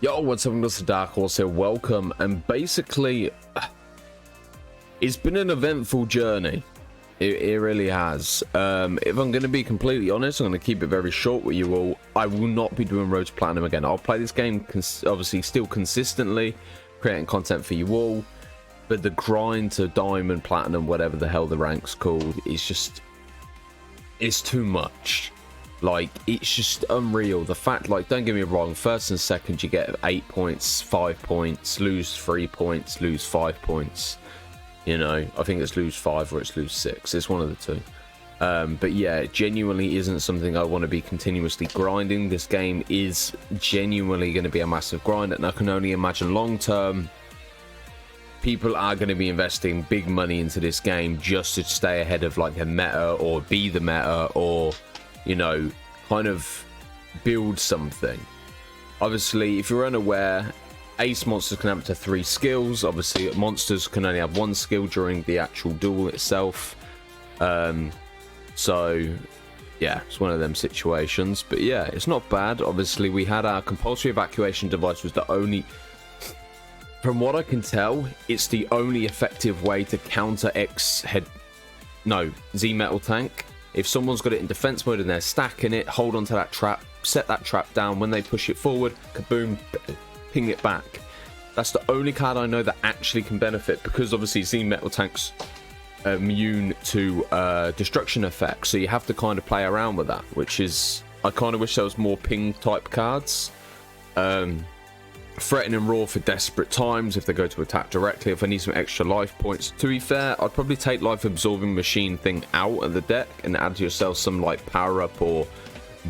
Yo, what's up, Mr. Dark Horse here, welcome. And basically, it's been an eventful journey. It really has. If I'm going to be completely honest, I'm going to keep it very short with you all. I will not be doing Road to Platinum again. I'll play this game obviously still consistently, creating content for you all. But the grind to Diamond, Platinum, whatever the hell the rank's called, is just... it's too much. Like, it's just unreal. The fact, like, don't get me wrong, first and second you get 8 points, 5 points, lose 3 points, lose 5 points. You know, I think it's lose 5 or it's lose 6. It's one of the two. But yeah, it genuinely isn't something I want to be continuously grinding. This game is genuinely going to be a massive grind, and I can only imagine long term people are going to be investing big money into this game just to stay ahead of like the meta or be the meta or, you know, kind of build something. Obviously, if you're unaware, ace monsters can have up to 3 skills. Obviously, monsters can only have 1 skill during the actual duel itself. So yeah, it's one of them situations. But yeah, it's not bad. Obviously, we had our compulsory evacuation device was the only, from what I can tell, it's the only effective way to counter Z metal tank. If someone's got it in defense mode and they're stacking it, hold onto that trap, set that trap down. When they push it forward, kaboom, ping it back. That's the only card I know that actually can benefit, because obviously Z metal tanks are immune to destruction effects, so you have to kind of play around with that, which is, I kind of wish there was more ping type cards. Threatening Roar for desperate times if they go to attack directly. If I need some extra life points, to be fair, I'd probably take life absorbing machine thing out of the deck and add yourself some like power up or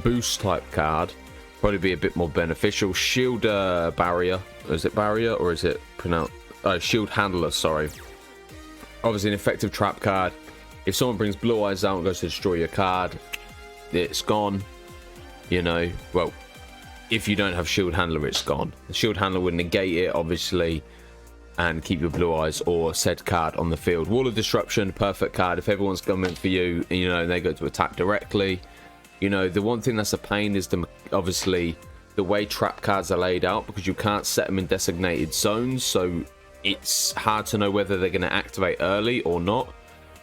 boost type card. Probably be a bit more beneficial. Shield barrier, is it barrier or is it pronounced shield handler? Sorry. Obviously an effective trap card. If someone brings blue eyes out and goes to destroy your card, it's gone. You know, well, if you don't have shield handler, it's gone. The shield handler would negate it, obviously, and keep your blue eyes or said card on the field. Wall of Disruption, perfect card. If everyone's coming for you, you know, and they go to attack directly, you know, the one thing that's a pain is obviously the way trap cards are laid out, because you can't set them in designated zones, so it's hard to know whether they're going to activate early or not.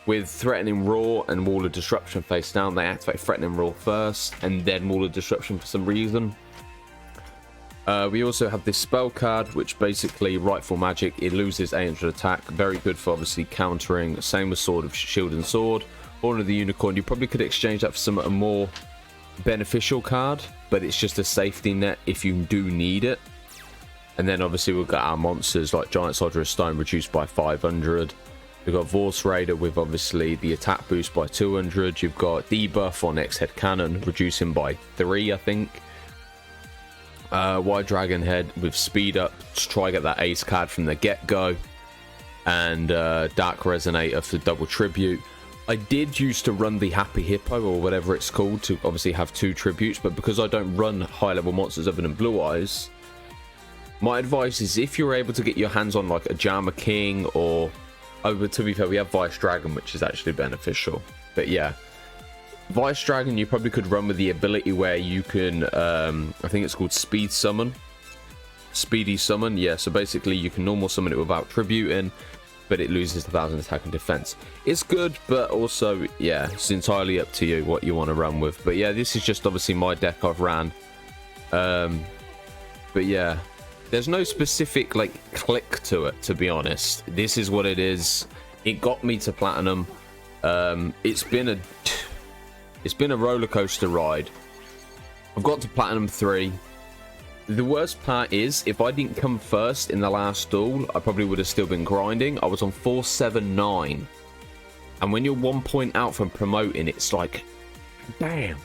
With Threatening Roar and Wall of Disruption face down, they activate Threatening Roar first and then Wall of Disruption for some reason. We also have this spell card, which basically, Rightful Magic, it loses 800 attack. Very good for obviously countering. Same with Sword of Shield and Sword. Horn of the Unicorn, you probably could exchange that for some a more beneficial card, but it's just a safety net if you do need it. And then obviously we've got our monsters like Giant Soldier of Stone reduced by 500. We've got Vorse Raider with obviously the attack boost by 200. You've got debuff on X-Head Cannon, reducing by 3, I think. White Dragon Head with speed up to try get that ace card from the get-go, and Dark Resonator for double tribute. I did used to run the Happy Hippo or whatever it's called to obviously have 2 tributes, but because I don't run high level monsters other than Blue Eyes, my advice is if you're able to get your hands on like a Jama King or, over to be fair, we have Vice Dragon, which is actually beneficial. But yeah, Vice Dragon, you probably could run with the ability where you can, I think it's called Speed Summon. Speedy Summon, yeah, so basically you can normal summon it without tributing, but it loses 1,000 attack and defense. It's good, but also, yeah, it's entirely up to you what you want to run with. But yeah, this is just obviously my deck I've ran. But yeah, there's no specific, like, click to it, to be honest. This is what it is. It got me to Platinum. It's been a roller coaster ride. I've got to Platinum 3. The worst part is, if I didn't come first in the last duel, I probably would have still been grinding. I was on 479. And when you're 1 point out from promoting, it's like, damn.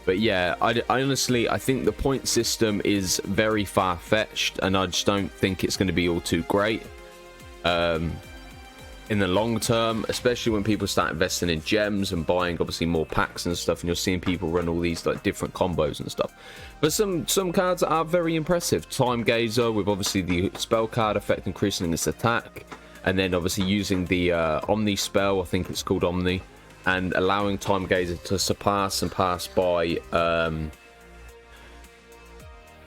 But yeah, I honestly, I think the point system is very far-fetched, and I just don't think it's going to be all too great. In the long term, especially when people start investing in gems and buying obviously more packs and stuff, and you're seeing people run all these like different combos and stuff. But some cards are very impressive. Time Gazer with obviously the spell card effect increasing its attack, and then obviously using the Omni spell, I think it's called Omni, and allowing Time Gazer to surpass and pass by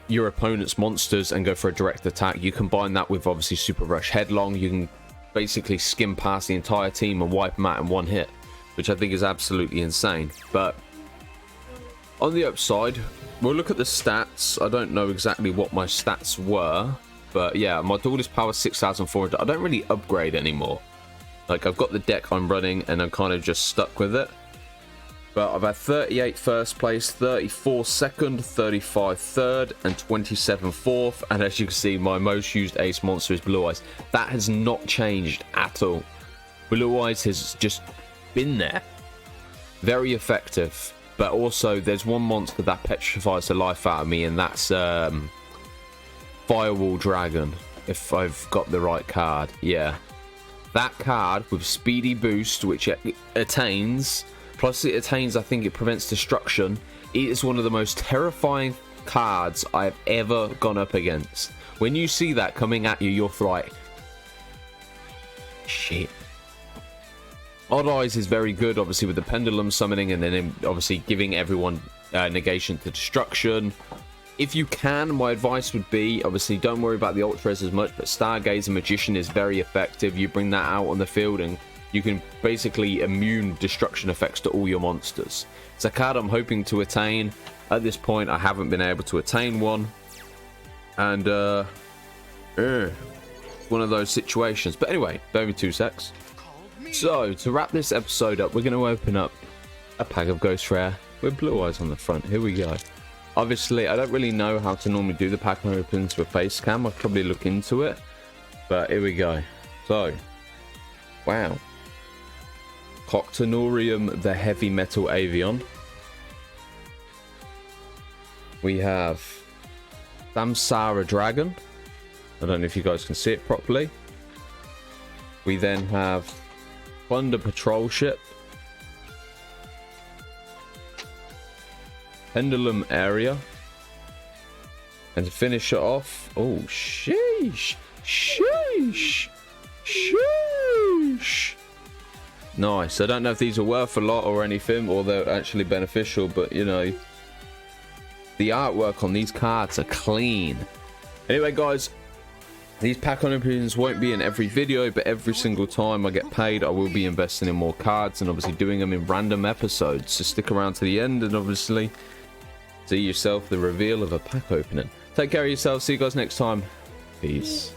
your opponent's monsters and go for a direct attack. You combine that with obviously Super Rush Headlong, you can basically skim past the entire team and wipe them out in one hit, which I think is absolutely insane. But on the upside, we'll look at the stats. I don't know exactly what my stats were, but yeah, my Duelist power 6,400. I don't really upgrade anymore. Like, I've got the deck I'm running and I'm kind of just stuck with it. But I've had 38 first place, 34 second, 35 third, and 27 fourth. And as you can see, my most used ace monster is Blue Eyes. That has not changed at all. Blue Eyes has just been there. Very effective. But also, there's one monster that petrifies the life out of me, and that's Firewall Dragon, if I've got the right card. Yeah. That card with Speedy Boost, which it attains... Plus it attains, I think it prevents destruction. It is one of the most terrifying cards I've ever gone up against. When you see that coming at you, you're like, shit. Odd Eyes is very good, obviously, with the Pendulum summoning and then obviously giving everyone negation to destruction. If you can, my advice would be, obviously, don't worry about the Ultras as much, but Stargazer Magician is very effective. You bring that out on the field and you can basically immune destruction effects to all your monsters. It's a card I'm hoping to attain. At this point, I haven't been able to attain one. And, one of those situations. But anyway, bear with me 2 secs. So, to wrap this episode up, we're going to open up a pack of Ghost Rare with Blue Eyes on the front. Here we go. Obviously, I don't really know how to normally do the pack opens with face cam. I'll probably look into it. But here we go. So, wow. Coctonorium, the Heavy Metal Avion. We have Samsara Dragon. I don't know if you guys can see it properly. We then have Thunder Patrol Ship. Pendulum Area. And to finish it off... Oh, sheesh. Sheesh. Sheesh. Nice. I don't know if these are worth a lot or anything, or they're actually beneficial, but you know, the artwork on these cards are clean. Anyway, guys, these pack openings won't be in every video, but every single time I get paid, I will be investing in more cards and obviously doing them in random episodes. So stick around to the end and obviously see yourself the reveal of a pack opening. Take care of yourselves. See you guys next time. Peace.